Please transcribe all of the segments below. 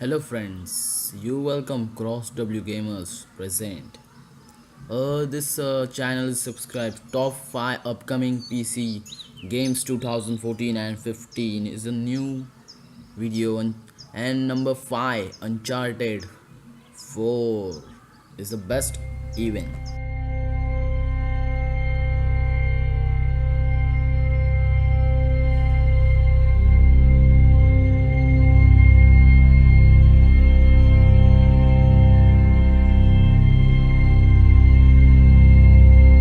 Hello friends, you welcome Cross W Gamers present. This channel is subscribed top 5 upcoming PC games 2014 and 15 is a new video and number 5 Uncharted 4 is the best event.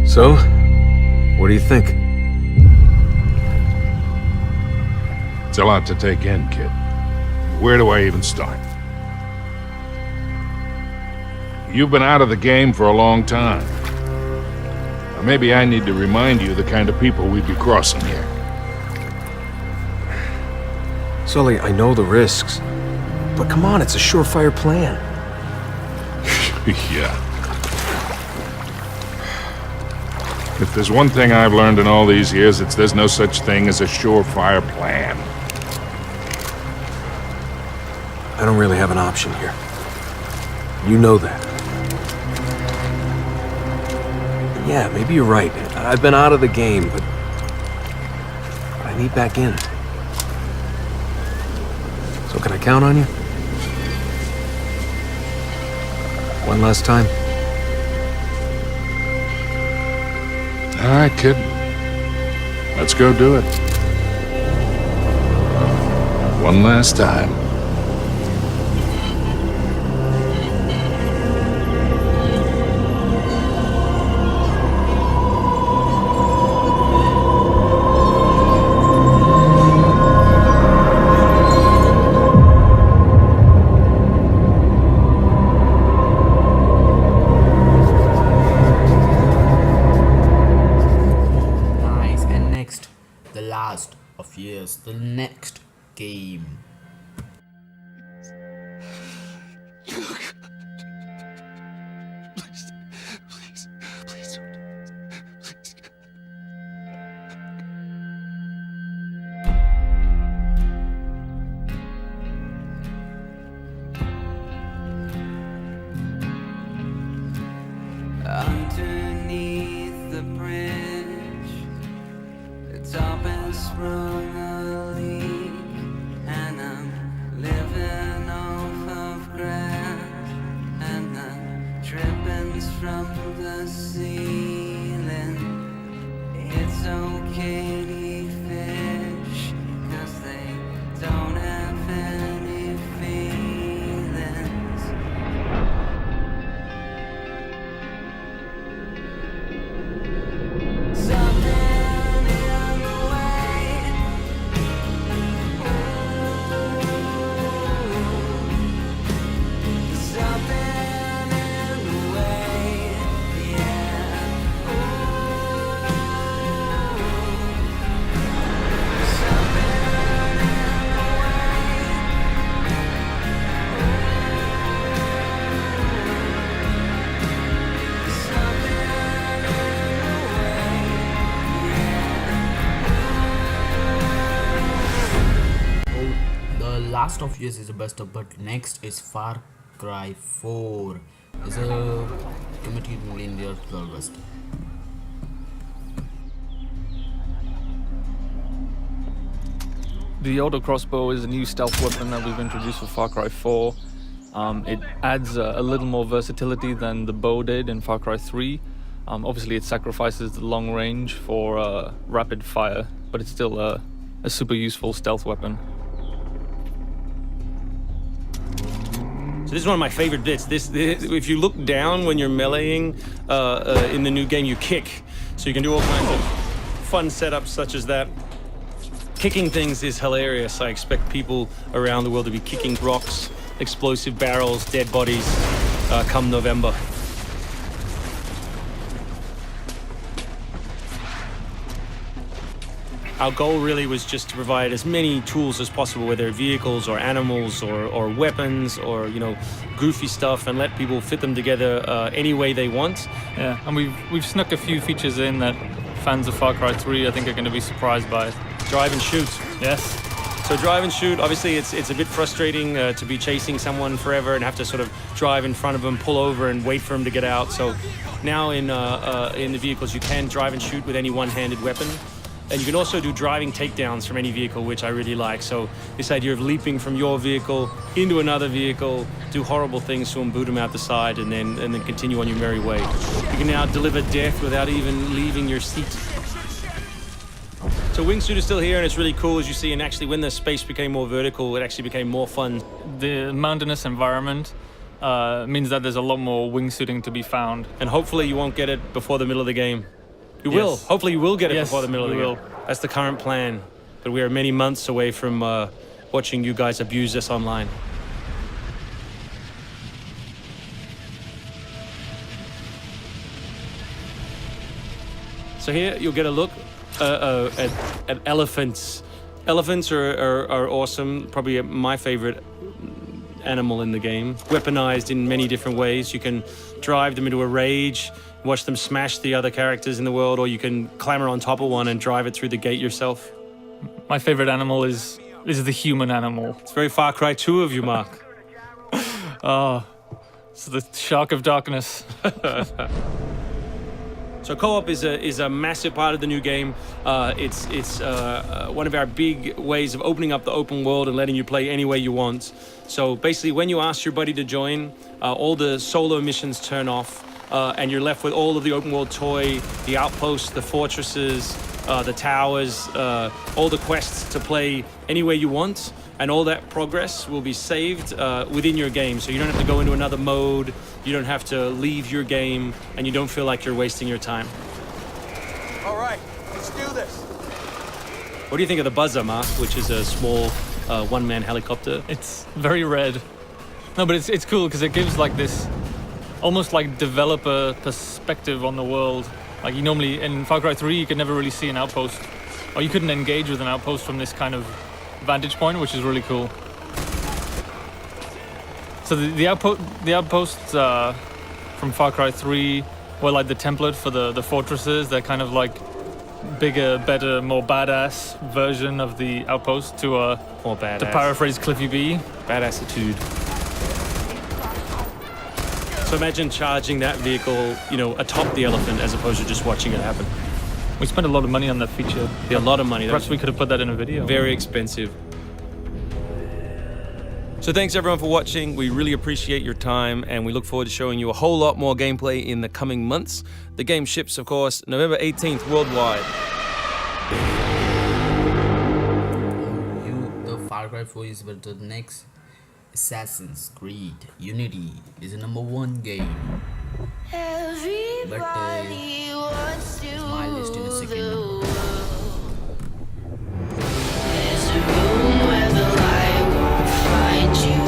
So, what do you think? It's a lot to take in, kid. Where do I even start? You've been out of the game for a long time. Or maybe I need to remind you the kind of people we'd be crossing here. Sully, I know the risks. But come on, it's a surefire plan. Yeah. If there's one thing I've learned in all these years, it's there's no such thing as a surefire plan. I don't really have an option here. You know that. Yeah, maybe you're right. I've been out of the game, but I need back in. So can I count on you? One last time? All right, kid. Let's go do it. One last time. Nice, and next, the last of years, the next game. Underneath the bridge, the top has sprung a leak, and I'm living off of grass, and the drippings from the ceiling. It's okay to eat fish, 'cause they don't have any feelings. Something in the way, something in the way, yeah. Something in the way, something Oh, the last of years is the best of, but next is Far Cry 4. Is a committed linear West. The auto crossbow is a new stealth weapon that we've introduced for Far Cry 4. It adds a little more versatility than the bow did in Far Cry 3. Obviously, it sacrifices the long range for rapid fire, but it's still a super useful stealth weapon. So this is one of my favorite bits. This if you look down when you're meleeing in the new game, you kick. So you can do all kinds of fun setups such as that. Kicking things is hilarious. I expect people around the world to be kicking rocks, explosive barrels, dead bodies come November. Our goal really was just to provide as many tools as possible, whether vehicles or animals or weapons or, you know, goofy stuff, and let people fit them together any way they want. Yeah, and we've snuck a few features in that fans of Far Cry 3 I think are going to be surprised by. Drive and shoot. Yes. So drive and shoot, obviously it's a bit frustrating to be chasing someone forever and have to sort of drive in front of them, pull over and wait for them to get out. So now in the vehicles you can drive and shoot with any one-handed weapon. And you can also do driving takedowns from any vehicle, which I really like. So this idea of leaping from your vehicle into another vehicle, do horrible things to them, boot them out the side, and then continue on your merry way. You can now deliver death without even leaving your seat. So wingsuit is still here, and it's really cool, as you see. And actually, when the space became more vertical, it actually became more fun. The mountainous environment means that there's a lot more wingsuiting to be found. And hopefully, you won't get it before the middle of the game. You Yes. will. Hopefully, you will get it Yes, before the middle of the we game. will. That's the current plan. But we are many months away from watching you guys abuse this online. So here you'll get a look at elephants. Elephants are awesome. Probably my favorite animal in the game. Weaponized in many different ways. You can drive them into a rage, watch them smash the other characters in the world, or you can clamber on top of one and drive it through the gate yourself. My favorite animal is the human animal. It's very Far Cry 2 of you, Mark. It's the shark of darkness. So co-op is a massive part of the new game. It's one of our big ways of opening up the open world and letting you play any way you want. So basically, when you ask your buddy to join, all the solo missions turn off, and you're left with all of the open world toy, the outposts, the fortresses, the towers, all the quests to play any way you want. And all that progress will be saved within your game. So you don't have to go into another mode, you don't have to leave your game, and you don't feel like you're wasting your time. All right, let's do this. What do you think of the Buzzer, Mark, which is a small one-man helicopter? It's very red. No, but it's cool because it gives like this almost like developer perspective on the world. Like you normally, in Far Cry 3, you could never really see an outpost, or you couldn't engage with an outpost from this kind of vantage point, which is really cool. So the outposts from Far Cry 3 were like the template for the fortresses. They're kind of like bigger, better, more badass version of the outpost to More badass. to paraphrase Cliffy B. Badassitude. So imagine charging that vehicle, atop the elephant as opposed to just watching it happen. We spent a lot of money on that feature. A lot of money. That Perhaps was we could have put that in a video. very expensive. So thanks everyone for watching. We really appreciate your time, and we look forward to showing you a whole lot more gameplay in the coming months. The game ships, of course, November 18th worldwide. The Far Cry 4 is but the next Assassin's Creed Unity is the #1 game. Everybody wants to my list in a second number. There's a room where the light won't find you,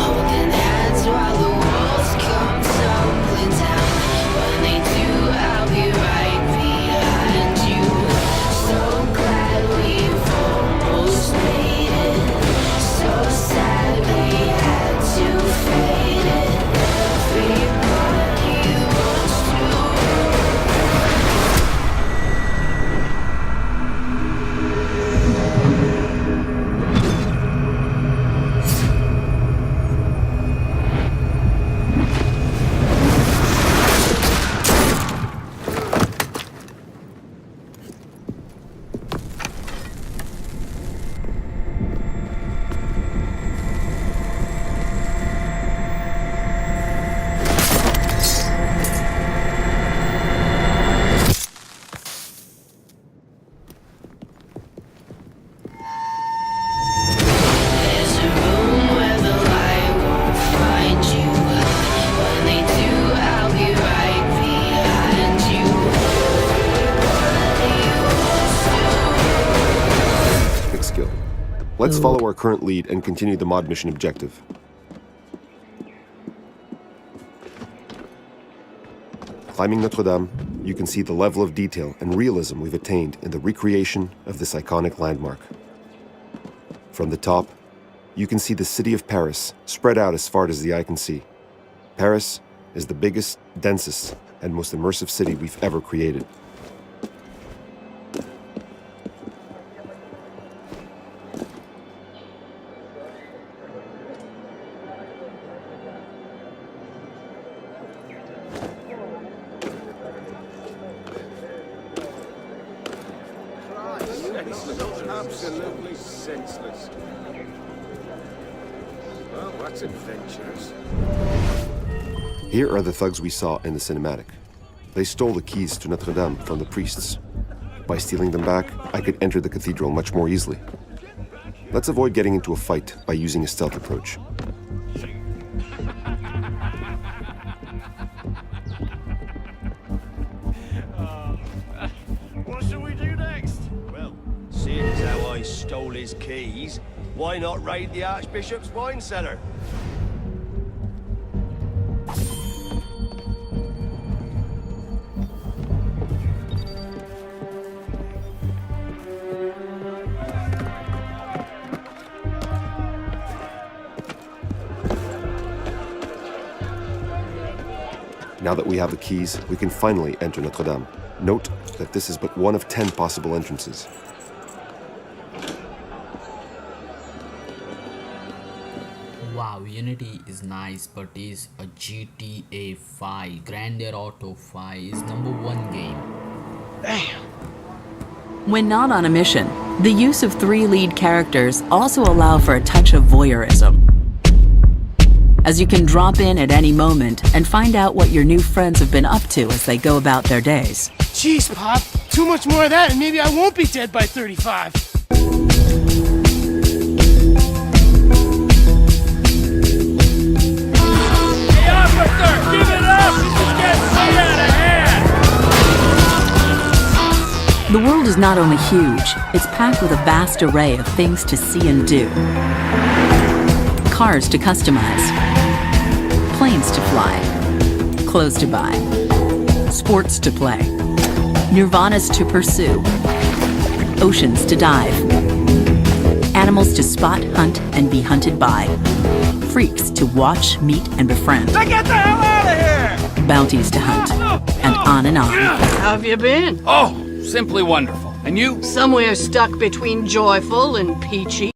holding hands while the walls come tumbling down. When they do, I'll be right behind you. So glad we've almost made it. So sad we had to fade it. Everybody wants to. There's a room where the light won't find you. When they do, I'll be right behind you. Quick skill. Let's follow our current lead and continue the mod mission objective. Climbing Notre Dame, you can see the level of detail and realism we've attained in the recreation of this iconic landmark. From the top, you can see the city of Paris spread out as far as the eye can see. Paris is the biggest, densest, and most immersive city we've ever created. This looks absolutely senseless. Well, that's adventurous. Here are the thugs we saw in the cinematic. They stole the keys to Notre Dame from the priests. By stealing them back, I could enter the cathedral much more easily. Let's avoid getting into a fight by using a stealth approach. What should we do next? Well, seeing as how I stole his keys, why not raid the Archbishop's wine cellar? Now that we have the keys, we can finally enter Notre Dame. Note that this is but one of 10 possible entrances. Wow, Unity is nice, but is a GTA 5, Grand Theft Auto 5 is #1 game. When not on a mission, the use of 3 lead characters also allow for a touch of voyeurism, as you can drop in at any moment and find out what your new friends have been up to as they go about their days. Jeez, Pop. Too much more of that and maybe I won't be dead by 35. Hey, officer! Give it up! This is getting way out of hand! The world is not only huge, it's packed with a vast array of things to see and do. Cars to customize, planes to fly, clothes to buy, sports to play, nirvanas to pursue, oceans to dive, animals to spot, hunt, and be hunted by, freaks to watch, meet, and befriend, Now get the hell out of here! bounties to hunt, and on and on. How have you been? Oh, simply wonderful. And you? Somewhere stuck between joyful and peachy.